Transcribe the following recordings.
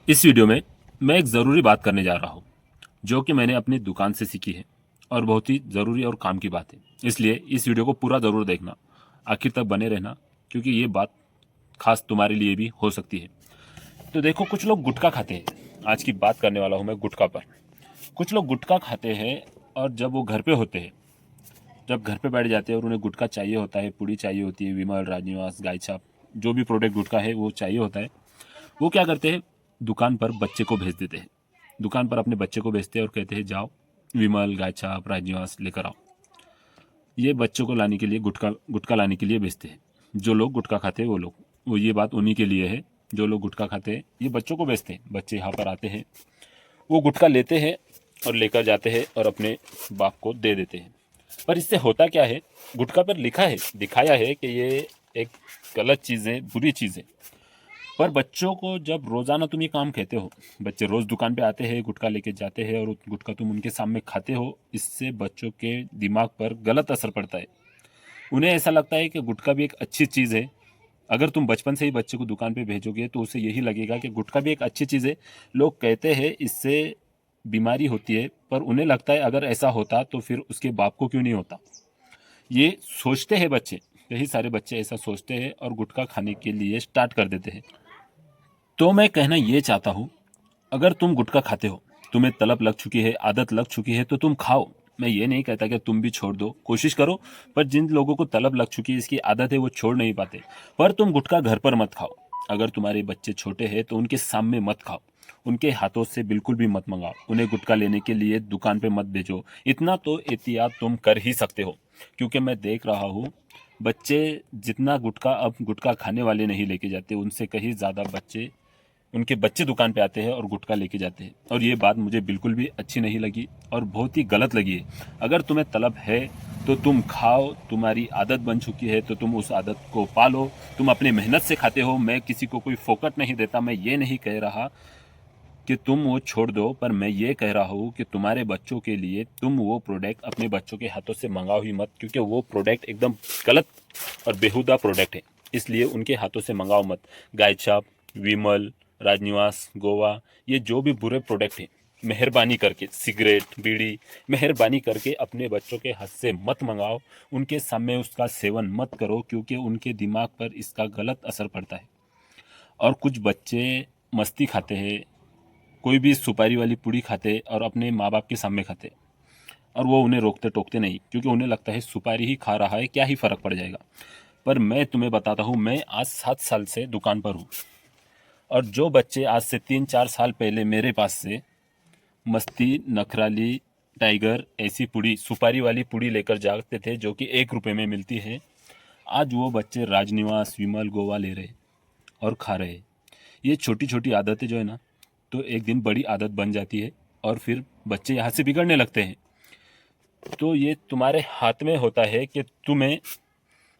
इस वीडियो में मैं एक ज़रूरी बात करने जा रहा हूँ जो कि मैंने अपनी दुकान से सीखी है और बहुत ही ज़रूरी और काम की बात है। इसलिए इस वीडियो को पूरा ज़रूर देखना, आखिर तक बने रहना, क्योंकि ये बात खास तुम्हारे लिए भी हो सकती है। तो देखो, कुछ लोग गुटखा खाते हैं। आज की बात करने वाला हूँ मैं गुटखा पर। कुछ लोग गुटखा खाते हैं और जब वो घर पे होते हैं, जब घर पे बैठ जाते हैं और उन्हें गुटखा चाहिए होता है, पुड़ी चाहिए होती है, विमल, राजनिवास, गाय छाप, जो भी प्रोडक्ट गुटखा है वो चाहिए होता है, वो क्या करते हैं, दुकान पर बच्चे को भेज देते हैं। दुकान पर अपने बच्चे को भेजते हैं और कहते हैं जाओ विमल, गायछाप, राजनिवास लेकर आओ। ये बच्चों को लाने के लिए गुटखा गुटखा लाने के लिए भेजते हैं। जो लोग गुटखा खाते हैं वो ये बात उन्हीं के लिए है। जो लोग गुटखा खाते हैं ये बच्चों को भेजते हैं। बच्चे यहाँ पर आते हैं, वो गुटखा लेते हैं और लेकर जाते हैं और अपने बाप को दे देते हैं। पर इससे होता क्या है, गुटखा पर लिखा है, दिखाया है कि ये एक गलत चीज़ है, बुरी चीज़ है। पर बच्चों को जब रोजाना तुम ये काम कहते हो, बच्चे रोज दुकान पे आते हैं, गुटखा लेके जाते हैं और गुटखा तुम उनके सामने खाते हो, इससे बच्चों के दिमाग पर गलत असर पड़ता है। उन्हें ऐसा लगता है कि गुटखा भी एक अच्छी चीज़ है। अगर तुम बचपन से ही बच्चे को दुकान पे भेजोगे तो उसे यही लगेगा कि गुटखा भी एक अच्छी चीज़ है। लोग कहते हैं इससे बीमारी होती है, पर उन्हें लगता है अगर ऐसा होता तो फिर उसके बाप को क्यों नहीं होता। ये सोचते हैं बच्चे, यही सारे बच्चे ऐसा सोचते हैं और गुटखा खाने के लिए स्टार्ट कर देते हैं। तो मैं कहना ये चाहता हूँ, अगर तुम गुटखा खाते हो, तुम्हें तलब लग चुकी है, आदत लग चुकी है, तो तुम खाओ। मैं ये नहीं कहता कि तुम भी छोड़ दो, कोशिश करो। पर जिन लोगों को तलब लग चुकी है, इसकी आदत है, वो छोड़ नहीं पाते। पर तुम गुटखा घर पर मत खाओ। अगर तुम्हारे बच्चे छोटे हैं तो उनके सामने मत खाओ। उनके हाथों से बिल्कुल भी मत मंगाओ। उन्हें गुटखा लेने के लिए दुकान पे मत भेजो। इतना तो एहतियात तुम कर ही सकते हो, क्योंकि मैं देख रहा हूँ बच्चे जितना गुटखा अब गुटखा खाने वाले नहीं लेके जाते, उनसे कहीं ज़्यादा बच्चे, उनके बच्चे दुकान पे आते हैं और गुटखा लेके जाते हैं। और ये बात मुझे बिल्कुल भी अच्छी नहीं लगी और बहुत ही गलत लगी है। अगर तुम्हें तलब है तो तुम खाओ, तुम्हारी आदत बन चुकी है तो तुम उस आदत को पालो। तुम अपनी मेहनत से खाते हो, मैं किसी को कोई फोकट नहीं देता। मैं ये नहीं कह रहा कि तुम वो छोड़ दो, पर मैं ये कह रहा हूँ कि तुम्हारे बच्चों के लिए तुम वो प्रोडक्ट अपने बच्चों के हाथों से मंगाओ ही मत, क्योंकि वो प्रोडक्ट एकदम गलत और बेहुदा प्रोडक्ट है। इसलिए उनके हाथों से मंगाओ मत। गाय छाप, विमल, राजनिवास, गोवा, ये जो भी बुरे प्रोडक्ट हैं, मेहरबानी करके सिगरेट, बीड़ी, मेहरबानी करके अपने बच्चों के हाथ से मत मंगाओ। उनके सामने उसका सेवन मत करो, क्योंकि उनके दिमाग पर इसका गलत असर पड़ता है। और कुछ बच्चे मस्ती खाते हैं, कोई भी सुपारी वाली पुड़ी खाते और अपने माँ बाप के सामने खाते, और वो उन्हें रोकते टोकते नहीं, क्योंकि उन्हें लगता है सुपारी ही खा रहा है, क्या ही फ़र्क पड़ जाएगा। पर मैं तुम्हें बताता हूँ, मैं आज 7 साल से दुकान पर हूँ, और जो बच्चे आज से 3-4 साल पहले मेरे पास से मस्ती, नखराली, टाइगर ऐसी पुड़ी, सुपारी वाली पुड़ी लेकर जाते थे जो कि 1 रुपये में मिलती है, आज वो बच्चे राजनिवास, विमल, गोवा ले रहे और खा रहे। ये छोटी छोटी आदतें जो है ना, तो एक दिन बड़ी आदत बन जाती है और फिर बच्चे यहाँ से बिगड़ने लगते हैं। तो ये तुम्हारे हाथ में होता है कि तुम्हें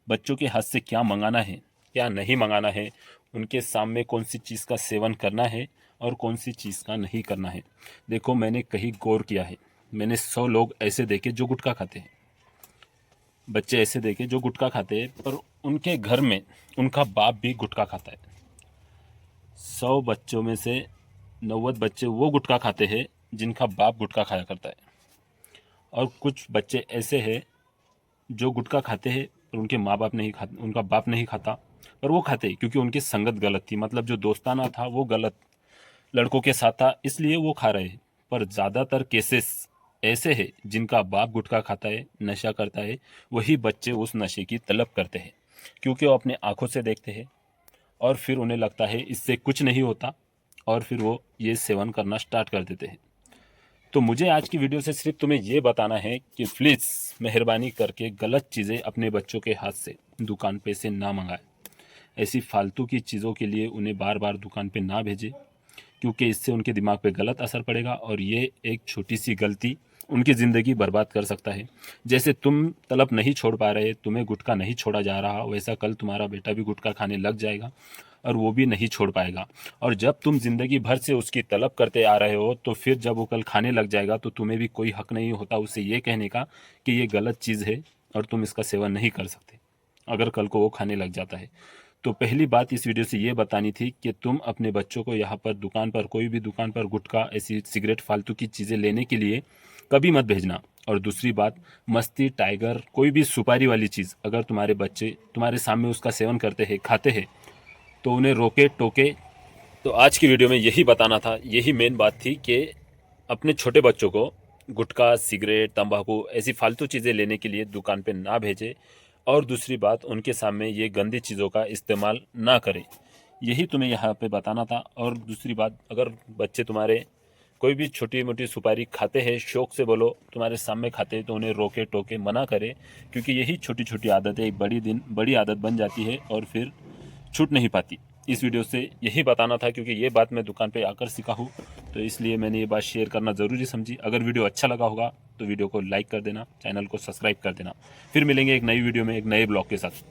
बच्चों के हाथ से क्या मंगाना है, क्या नहीं मंगाना है, उनके सामने कौन सी चीज़ का सेवन करना है और कौन सी चीज़ का नहीं करना है। देखो, मैंने कहीं गौर किया है, मैंने 100 लोग ऐसे देखे जो गुटखा खाते हैं, बच्चे ऐसे देखे जो गुटखा खाते हैं, पर उनके घर में उनका बाप भी गुटखा खाता है। 100 बच्चों में से 90 बच्चे वो गुटखा खाते हैं जिनका बाप गुटखा खाया करता है। और कुछ बच्चे ऐसे हैं जो गुटखा खाते हैं पर उनके माँ बाप नहीं खाते, उनका बाप नहीं खाता, पर वो खाते क्योंकि उनकी संगत गलत थी, मतलब जो दोस्ताना था वो गलत लड़कों के साथ था, इसलिए वो खा रहे हैं। पर ज़्यादातर केसेस ऐसे हैं जिनका बाप गुटखा खाता है, नशा करता है, वही बच्चे उस नशे की तलब करते हैं, क्योंकि वो अपने आंखों से देखते हैं और फिर उन्हें लगता है इससे कुछ नहीं होता, और फिर वो ये सेवन करना स्टार्ट कर देते हैं। तो मुझे आज की वीडियो से सिर्फ तुम्हें ये बताना है कि प्लीज़ मेहरबानी करके गलत चीज़ें अपने बच्चों के हाथ से दुकान पे से ना मंगाएं। ऐसी फालतू की चीज़ों के लिए उन्हें बार बार दुकान पे ना भेजें, क्योंकि इससे उनके दिमाग पे गलत असर पड़ेगा और ये एक छोटी सी गलती उनकी ज़िंदगी बर्बाद कर सकता है। जैसे तुम तलब नहीं छोड़ पा रहे, तुम्हें गुटखा नहीं छोड़ा जा रहा, वैसा कल तुम्हारा बेटा भी गुटखा खाने लग जाएगा और वो भी नहीं छोड़ पाएगा। और जब तुम ज़िंदगी भर से उसकी तलब करते आ रहे हो, तो फिर जब वो कल खाने लग जाएगा तो तुम्हें भी कोई हक नहीं होता उसे ये कहने का कि ये गलत चीज़ है और तुम इसका सेवन नहीं कर सकते, अगर कल को वो खाने लग जाता है। तो पहली बात इस वीडियो से ये बतानी थी कि तुम अपने बच्चों को यहाँ पर दुकान पर, कोई भी दुकान पर गुटखा, ऐसी सिगरेट, फालतू की चीज़ें लेने के लिए कभी मत भेजना। और दूसरी बात, मस्ती, टाइगर, कोई भी सुपारी वाली चीज़ अगर तुम्हारे बच्चे तुम्हारे सामने उसका सेवन करते हैं, खाते हैं, तो उन्हें रोके टोके। तो आज की वीडियो में यही बताना था, यही मेन बात थी कि अपने छोटे बच्चों को गुटखा, सिगरेट, तंबाकू ऐसी फालतू चीज़ें लेने के लिए दुकान पे ना भेजें। और दूसरी बात, उनके सामने ये गंदी चीज़ों का इस्तेमाल ना करें। यही तुम्हें यहाँ पे बताना था। और दूसरी बात, अगर बच्चे तुम्हारे कोई भी छोटी मोटी सुपारी खाते हैं, शौक से बोलो तुम्हारे सामने खाते हैं, तो उन्हें रोके टोके मना करें, क्योंकि यही छोटी छोटी आदतें एक बड़ी आदत बन जाती है और फिर छूट नहीं पाती। इस वीडियो से यही बताना था, क्योंकि ये बात मैं दुकान पे आकर सीखा हूँ, तो इसलिए मैंने ये बात शेयर करना ज़रूरी समझी। अगर वीडियो अच्छा लगा होगा तो वीडियो को लाइक कर देना, चैनल को सब्सक्राइब कर देना। फिर मिलेंगे एक नई वीडियो में एक नए ब्लॉग के साथ।